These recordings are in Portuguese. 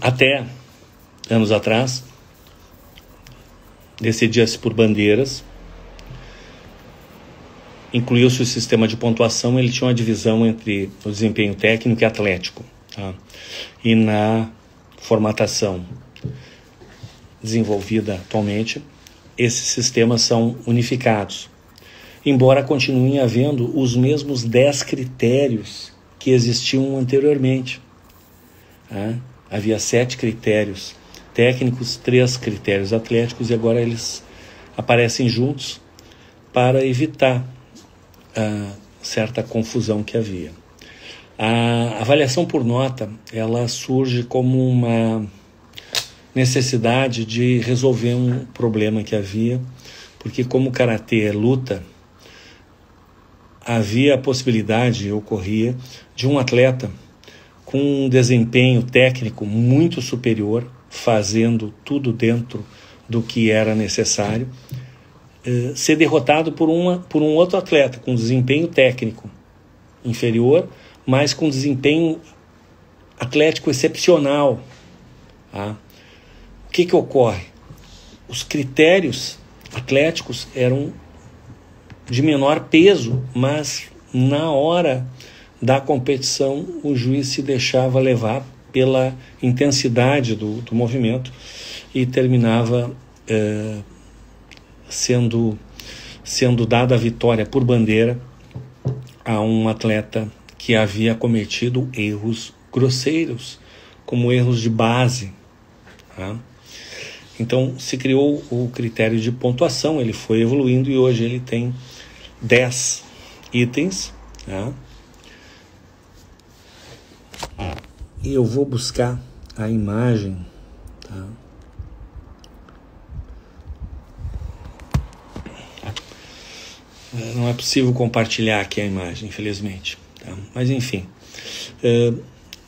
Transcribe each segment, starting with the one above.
Até anos atrás, decidia-se por bandeiras, incluiu-se o sistema de pontuação, ele tinha uma divisão entre o desempenho técnico e atlético. Tá? E na formatação desenvolvida atualmente, esses sistemas são unificados, embora continuem havendo os mesmos 10 critérios que existiam anteriormente. Tá? Havia 7 critérios técnicos, 3 critérios atléticos, e agora eles aparecem juntos para evitar certa confusão que havia. A avaliação por nota, ela surge como uma necessidade de resolver um problema que havia, porque como o karatê é luta, havia a possibilidade, ocorria, de um atleta com um desempenho técnico muito superior, fazendo tudo dentro do que era necessário, ser derrotado por um outro atleta com desempenho técnico inferior, mas com desempenho atlético excepcional. Tá? O que ocorre? Os critérios atléticos eram de menor peso, mas na hora da competição o juiz se deixava levar pela intensidade do movimento e terminava sendo dada a vitória por bandeira a um atleta que havia cometido erros grosseiros, como erros de base. Tá? Então se criou o critério de pontuação, ele foi evoluindo e hoje ele tem 10 itens. Tá? E eu vou buscar a imagem. Tá? Não é possível compartilhar aqui a imagem, infelizmente. Tá? Mas enfim,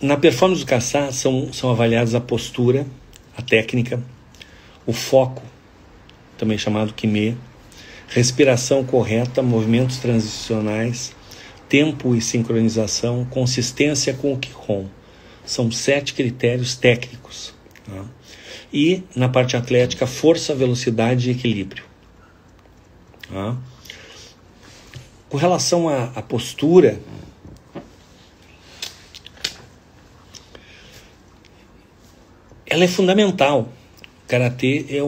na performance do caçar são avaliadas a postura, a técnica, o foco, também chamado Kimê, respiração correta, movimentos transicionais, tempo e sincronização, consistência com o Kihon. São 7 critérios técnicos. Tá? E na parte atlética, força, velocidade e equilíbrio. Tá? Com relação à postura, ela é fundamental. O karatê é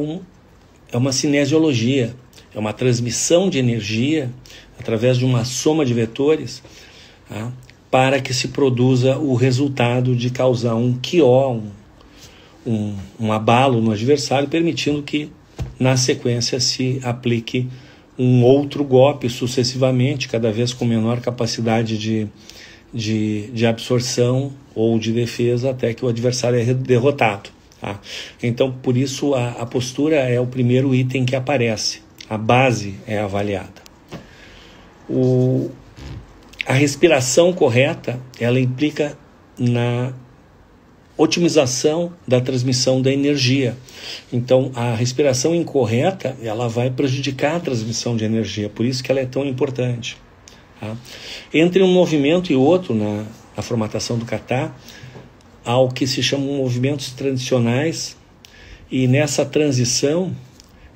uma cinesiologia, é uma transmissão de energia através de uma soma de vetores, tá? Para que se produza o resultado de causar um kyo, um abalo no adversário, permitindo que na sequência se aplique um outro golpe sucessivamente, cada vez com menor capacidade de absorção ou de defesa, até que o adversário é derrotado. Tá? Então, por isso, a postura é o primeiro item que aparece. A base é avaliada. A respiração correta, ela implica na otimização da transmissão da energia. Então, a respiração incorreta, ela vai prejudicar a transmissão de energia, por isso que ela é tão importante. Tá? Entre um movimento e outro, na formatação do kata, há o que se chamam movimentos transicionais, e nessa transição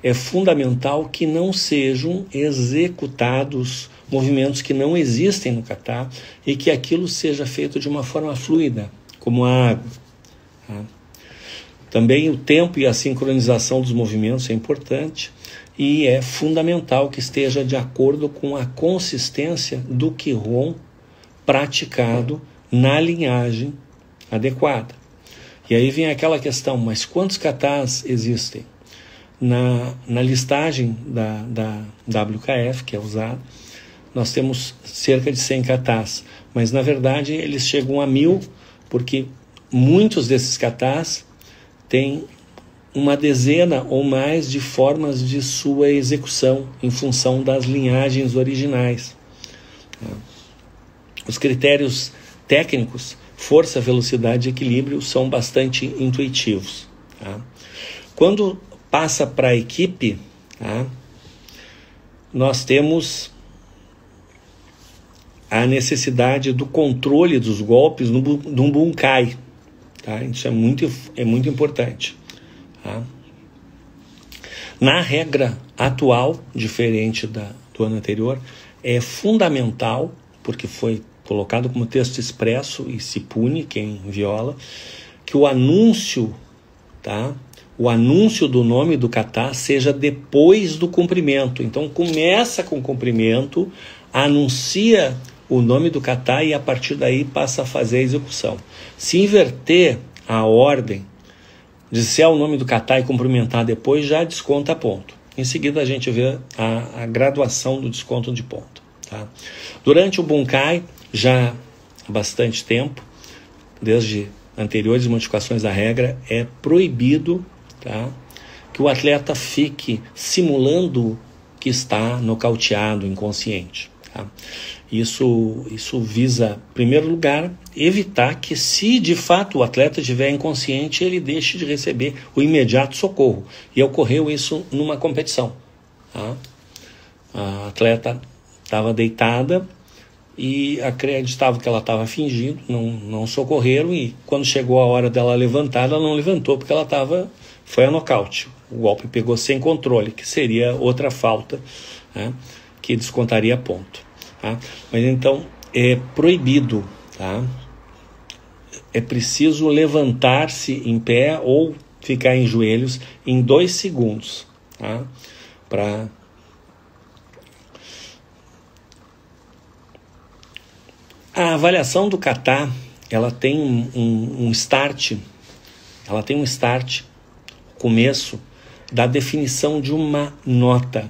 é fundamental que não sejam executados movimentos que não existem no kata e que aquilo seja feito de uma forma fluida, como a água. Tá? Também o tempo e a sincronização dos movimentos é importante e é fundamental que esteja de acordo com a consistência do Kihon praticado na linhagem adequada. E aí vem aquela questão, mas quantos katas existem? Na listagem da WKF, que é usada, nós temos cerca de 100 katas, mas na verdade eles chegam a 1000, porque muitos desses katas têm uma dezena ou mais de formas de sua execução em função das linhagens originais. Os critérios técnicos, força, velocidade e equilíbrio, são bastante intuitivos. Tá? Quando passa para a equipe, tá? Nós temos a necessidade do controle dos golpes no bunkai. tá? Isso é muito importante, tá? Na regra atual, diferente do ano anterior, é fundamental, porque foi colocado como texto expresso e se pune quem viola, que o anúncio, tá? O anúncio do nome do kata seja depois do cumprimento. Então começa com o cumprimento, anuncia o nome do kata e a partir daí passa a fazer a execução. Se inverter a ordem, disser o nome do kata e cumprimentar depois, já desconta ponto. Em seguida a gente vê a graduação do desconto de ponto, tá? Durante o Bunkai, já há bastante tempo, desde anteriores modificações da regra, é proibido, tá, que o atleta fique simulando que está nocauteado, inconsciente, tá? Isso visa, em primeiro lugar, evitar que, se de fato o atleta estiver inconsciente, ele deixe de receber o imediato socorro. E ocorreu isso numa competição, tá? A atleta estava deitada e acreditava que ela estava fingindo, não socorreram, e quando chegou a hora dela levantar, ela não levantou porque foi a nocaute. O golpe pegou sem controle, que seria outra falta, né, que descontaria ponto, tá? Mas então é proibido, tá? É preciso levantar-se em pé ou ficar em joelhos em 2 segundos, tá? A avaliação do kata, ela tem um start, começo da definição de uma nota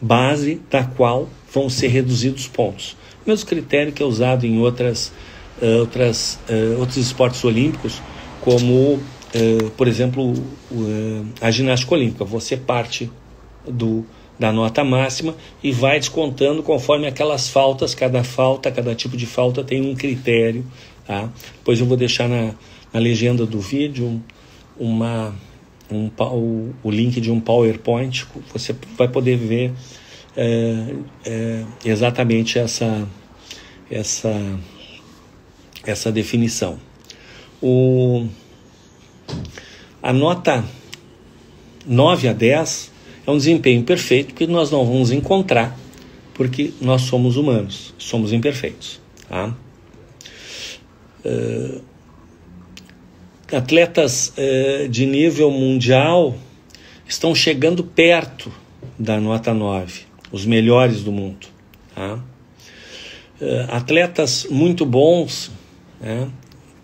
base da qual vão ser reduzidos pontos. O mesmo critério que é usado em outros esportes olímpicos, como, por exemplo, a ginástica olímpica. Você parte da nota máxima e vai descontando conforme aquelas faltas, cada tipo de falta tem um critério, tá? Depois eu vou deixar na legenda do vídeo o link de um PowerPoint, você vai poder ver exatamente essa definição. A nota 9 a 10 é um desempenho perfeito que nós não vamos encontrar, porque nós somos humanos, somos imperfeitos, tá? Atletas de nível mundial estão chegando perto da nota 9, os melhores do mundo, tá? Atletas muito bons, né,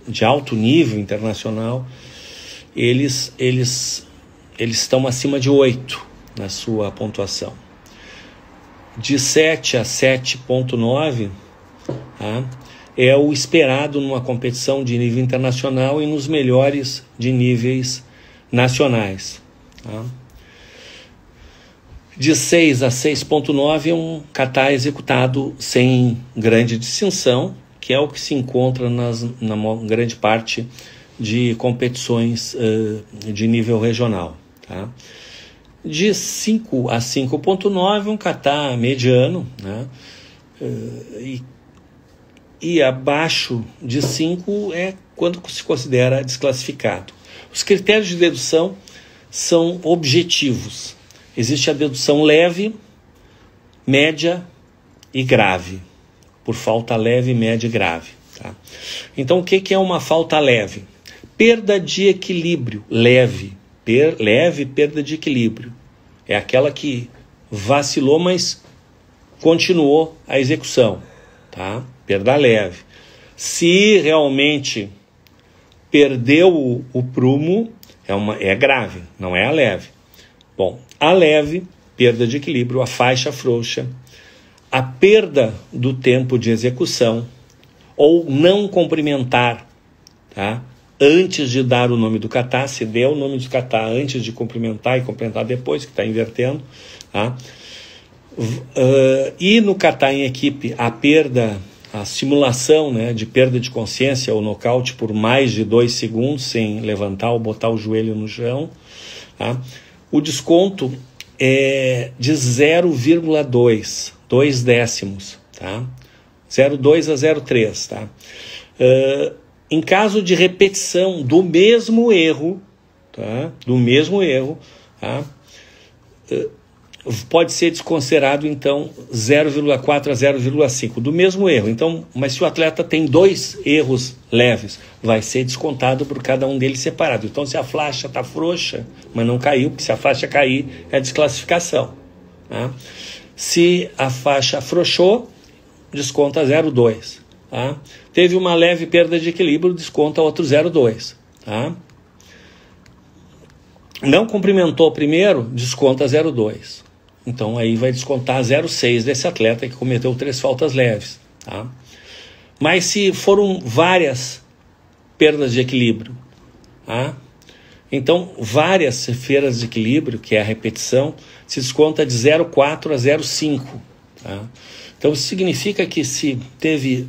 de alto nível internacional, eles estão acima de 8 na sua pontuação. De 7 a 7,9, tá, é o esperado numa competição de nível internacional e nos melhores de níveis nacionais, tá? De 6 a 6,9 é um kata executado sem grande distinção, que é o que se encontra na grande parte de competições de nível regional, tá? De 5 a 5,9 um kata mediano, né? E abaixo de 5 é quando se considera desclassificado. Os critérios de dedução são objetivos. Existe a dedução leve, média e grave, por falta leve, média e grave, tá? Então, o que é uma falta leve? Perda de equilíbrio, leve, perda de equilíbrio. É aquela que vacilou, mas continuou a execução, tá? Perda leve. Se realmente perdeu o prumo, é grave, não é a leve. Bom, a leve, perda de equilíbrio, a faixa frouxa, a perda do tempo de execução, ou não cumprimentar, tá, antes de dar o nome do kata, se der o nome do kata antes de cumprimentar e cumprimentar depois, que está invertendo, tá? E no kata em equipe, a simulação, né, de perda de consciência ou nocaute por mais de 2 segundos sem levantar ou botar o joelho no chão, tá? O desconto é de 0,2, 2 décimos, tá? 0,2 a 0,3, tá? Em caso de repetição do mesmo erro, tá? Do mesmo erro, tá? Pode ser desconsiderado, então, 0,4 a 0,5 do mesmo erro. Então, mas se o atleta tem 2 erros leves, vai ser descontado por cada um deles separado. Então, se a faixa está frouxa, mas não caiu, porque se a faixa cair, é desclassificação. Tá? Se a faixa afrouxou, desconta 0,2. Tá? Teve uma leve perda de equilíbrio, desconta outro 0,2. Tá? Não cumprimentou primeiro, desconta 0,2. Então aí vai descontar 0,6 desse atleta que cometeu 3 faltas leves. Tá? Mas se foram várias perdas de equilíbrio, tá? Então várias perdas de equilíbrio, que é a repetição, se desconta de 0,4 a 0,5. Tá? Então isso significa que se teve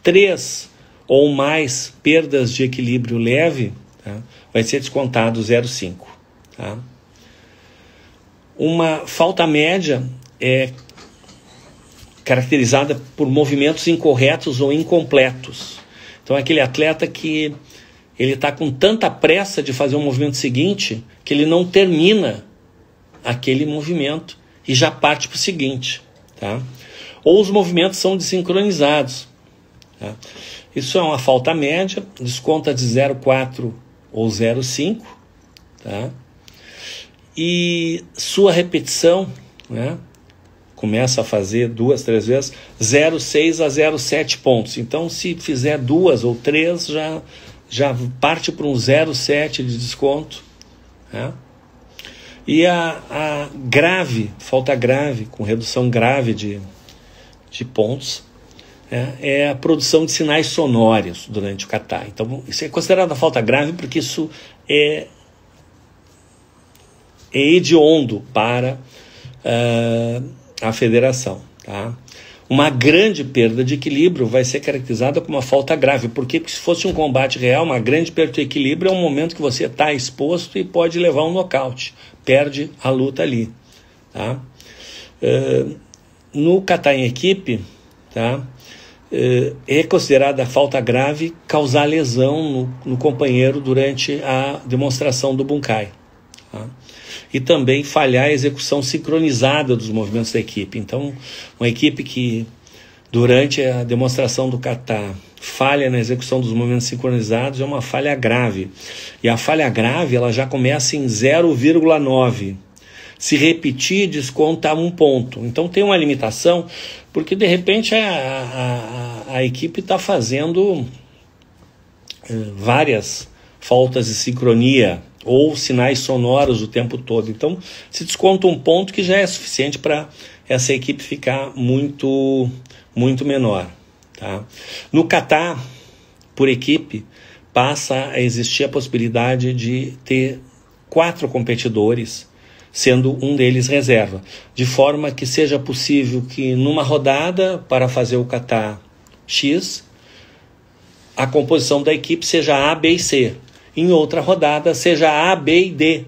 3 ou mais perdas de equilíbrio leve, tá? Vai ser descontado 0,5. Tá? Uma falta média é caracterizada por movimentos incorretos ou incompletos. Então é aquele atleta que ele está com tanta pressa de fazer o movimento seguinte que ele não termina aquele movimento e já parte para o seguinte. Tá? Ou os movimentos são desincronizados. Tá? Isso é uma falta média, desconta de 0,4 ou 0,5, tá? E sua repetição, né, começa a fazer 2, 3 vezes, 0,6 a 0,7 pontos. Então, se fizer 2 ou 3, já parte para um 0,7 de desconto. Né? E a grave, falta grave, com redução grave de pontos, é a produção de sinais sonoros durante o kata. Então, isso é considerado falta grave porque isso é hediondo para a federação. Tá? Uma grande perda de equilíbrio vai ser caracterizada como uma falta grave, porque se fosse um combate real, uma grande perda de equilíbrio é um momento que você está exposto e pode levar um nocaute, perde a luta ali. Tá? No kata em equipe, tá? É considerada falta grave causar lesão no companheiro durante a demonstração do bunkai. Tá? E também falhar a execução sincronizada dos movimentos da equipe. Então, uma equipe que durante a demonstração do kata falha na execução dos movimentos sincronizados é uma falha grave. E a falha grave ela já começa em 0,9. Se repetir, desconta 1 ponto. Então tem uma limitação, porque de repente a equipe está fazendo várias faltas de sincronia ou sinais sonoros o tempo todo. Então se desconta 1 ponto que já é suficiente para essa equipe ficar muito, muito menor. Tá? No kata, por equipe, passa a existir a possibilidade de ter 4 competidores, sendo um deles reserva, de forma que seja possível que numa rodada, para fazer o kata X, a composição da equipe seja A, B e C. Em outra rodada, seja A, B e D.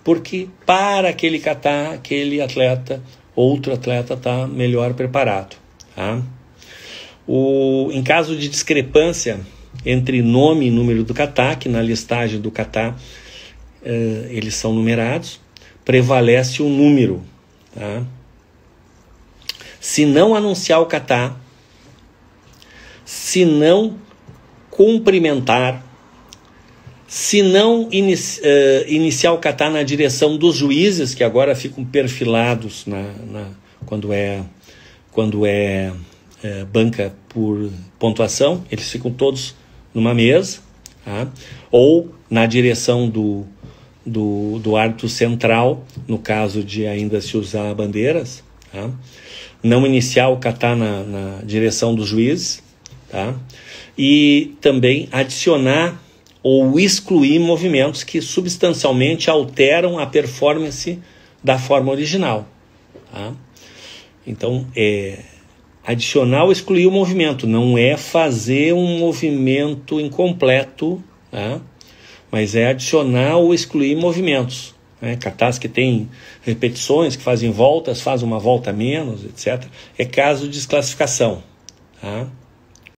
Porque para aquele kata, aquele atleta, outro atleta está melhor preparado. Tá? Em caso de discrepância entre nome e número do kata, que na listagem do kata eles são numerados, prevalece o número. Tá? Se não anunciar o kata, se não cumprimentar, se não iniciar o kata na direção dos juízes, que agora ficam perfilados quando é banca por pontuação, eles ficam todos numa mesa, tá? Ou na direção do árbitro central, no caso de ainda se usar bandeiras, tá? Não iniciar o kata na direção dos juízes, tá? E também adicionar ou excluir movimentos que substancialmente alteram a performance da forma original. Tá? Então, adicionar ou excluir o movimento, não é fazer um movimento incompleto, tá? Mas é adicionar ou excluir movimentos. Né? Katas que tem repetições, que fazem voltas, faz uma volta a menos, etc. É caso de desclassificação. Tá?